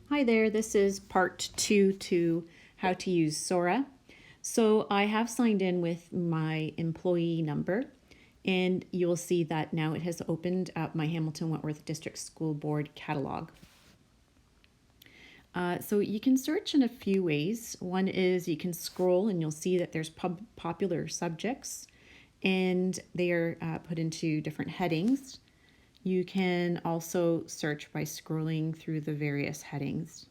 Hi there, this is part 2 to how to use Sora. So I have signed in with my employee number, and you'll see that now it has opened up my Hamilton Wentworth District School Board catalog. So you can search in a few ways. One is you can scroll and you'll see that there's popular subjects, and they are put into different headings. You can also search by scrolling through the various headings.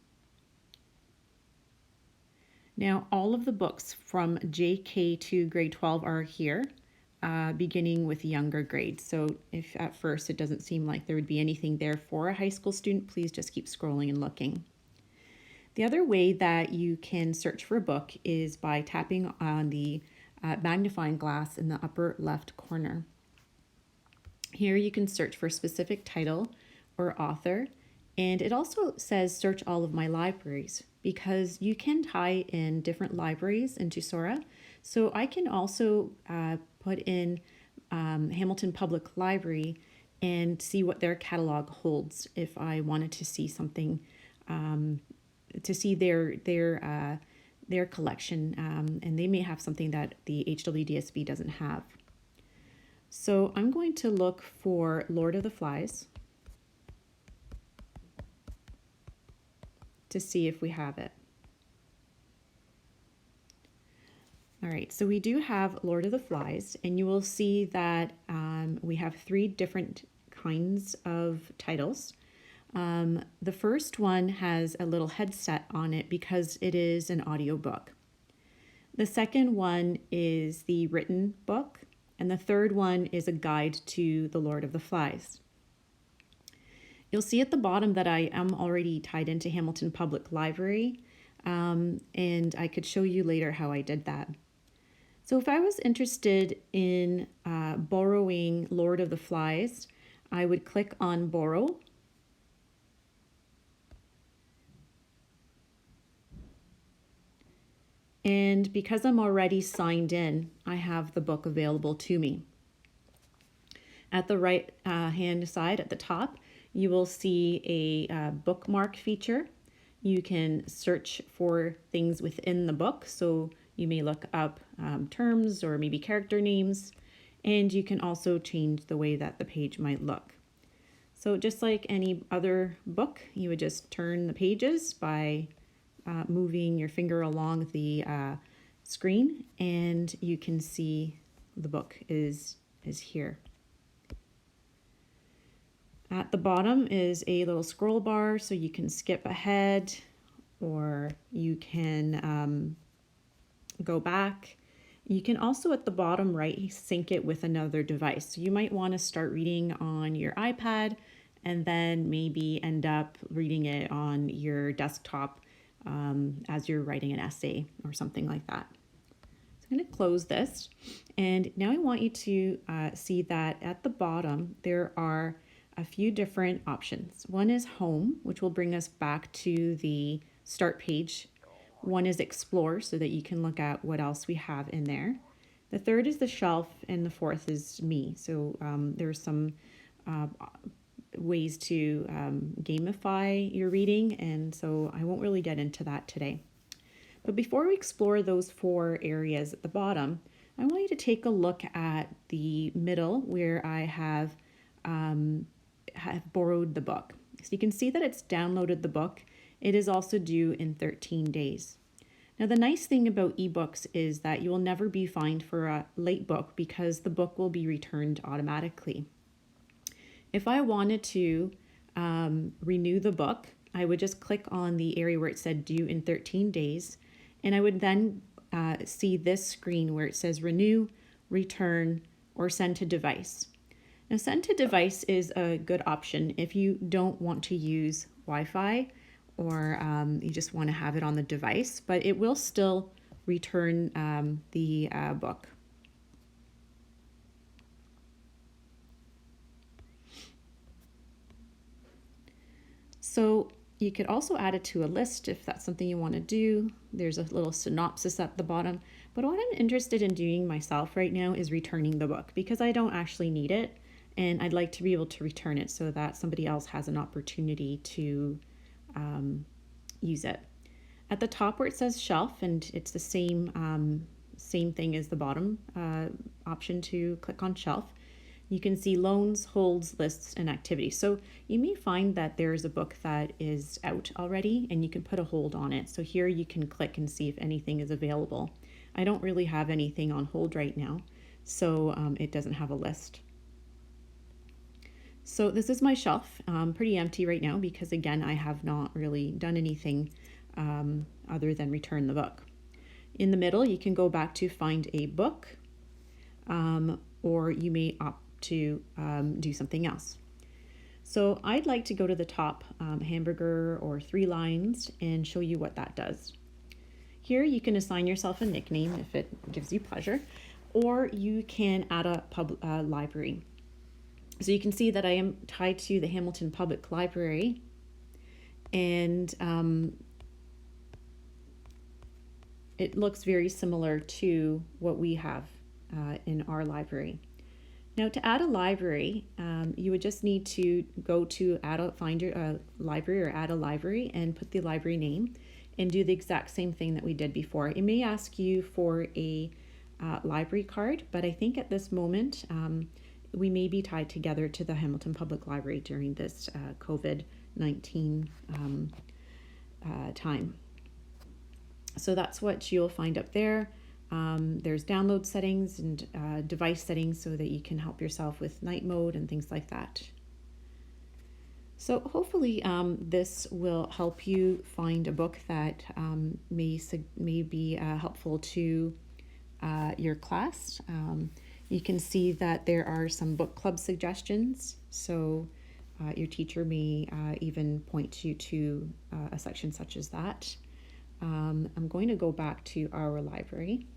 Now, all of the books from JK to grade 12 are here, beginning with younger grades. So if at first it doesn't seem like there would be anything there for a high school student, please just keep scrolling and looking. The other way that you can search for a book is by tapping on the magnifying glass in the upper left corner. Here you can search for a specific title or author, and it also says search all of my libraries because you can tie in different libraries into Sora. So I can also put in Hamilton Public Library and see what their catalog holds if I wanted to see something, to see their collection, and they may have something that the HWDSB doesn't have. So I'm going to look for Lord of the Flies to see if we have it. All right, so we do have Lord of the Flies, and you will see that we have 3 different kinds of titles. The first one has a little headset on it because it is an audiobook. The second one is the written book, and the third one is a guide to the Lord of the Flies. You'll see at the bottom that I am already tied into Hamilton Public Library, and I could show you later how I did that. So if I was interested in borrowing Lord of the Flies, I would click on Borrow. And because I'm already signed in, I have the book available to me. At the right hand side at the top, you will see a bookmark feature. You can search for things within the book. So you may look up terms or maybe character names, and you can also change the way that the page might look. So just like any other book, you would just turn the pages by moving your finger along the screen, and you can see the book is here. At the bottom is a little scroll bar, so you can skip ahead or you can go back. You can also at the bottom right sync it with another device. So you might want to start reading on your iPad and then maybe end up reading it on your desktop as you're writing an essay or something like that. So I'm going to close this, and now I want you to see that at the bottom there are a few different options. One is Home, which will bring us back to the start page. One is Explore, so that you can look at what else we have in there. The third is the Shelf, and the fourth is Me. So there's some ways to gamify your reading, and so I won't really get into that today. But before we explore those 4 areas at the bottom, I want you to take a look at the middle where I have borrowed the book. So you can see that it's downloaded the book. It is also due in 13 days. Now the nice thing about ebooks is that you will never be fined for a late book because the book will be returned automatically. If I wanted to renew the book, I would just click on the area where it said due in 13 days, and I would then see this screen where it says renew, return, or send to device. Now send to device is a good option if you don't want to use Wi-Fi or you just want to have it on the device, but it will still return the book. So you could also add it to a list if that's something you want to do. There's a little synopsis at the bottom. But what I'm interested in doing myself right now is returning the book because I don't actually need it, and I'd like to be able to return it so that somebody else has an opportunity to use it. At the top where it says shelf, and it's the same thing as the bottom option to click on shelf, you can see loans, holds, lists, and activities. So you may find that there's a book that is out already and you can put a hold on it. So here you can click and see if anything is available. I don't really have anything on hold right now, so it doesn't have a list. So this is my shelf, pretty empty right now because again, I have not really done anything other than return the book. In the middle, you can go back to find a book, or you may opt to do something else. So I'd like to go to the top hamburger or 3 lines and show you what that does. Here you can assign yourself a nickname if it gives you pleasure, or you can add a library. So you can see that I am tied to the Hamilton Public Library, and it looks very similar to what we have in our library. Now to add a library, you would just need to go to find your library or add a library and put the library name and do the exact same thing that we did before. It may ask you for a library card, but I think at this moment we may be tied together to the Hamilton Public Library during this COVID-19 time. So that's what you'll find up there. There's download settings and device settings so that you can help yourself with night mode and things like that. So hopefully this will help you find a book that may be helpful to your class. You can see that there are some book club suggestions. So your teacher may even point you to a section such as that. I'm going to go back to our library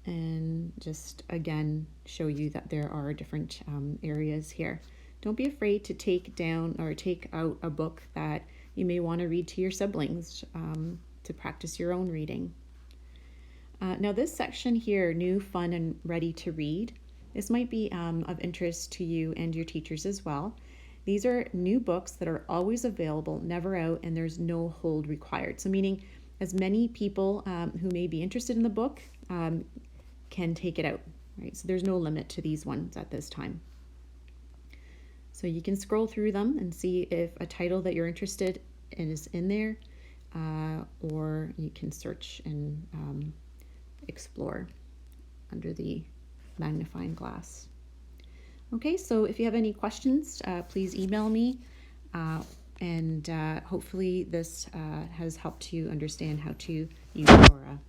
and just again show you that there are different areas here. Don't be afraid to take down or take out a book that you may want to read to your siblings to practice your own reading. Now this section here, new, fun, and ready to read, this might be of interest to you and your teachers as well. These are new books that are always available, never out, and there's no hold required. So meaning as many people who may be interested in the book can take it out, right? So there's no limit to these ones at this time. So you can scroll through them and see if a title that you're interested in is in there, or you can search and explore under the magnifying glass. Okay, so if you have any questions, please email me, and hopefully this has helped you understand how to use Sora.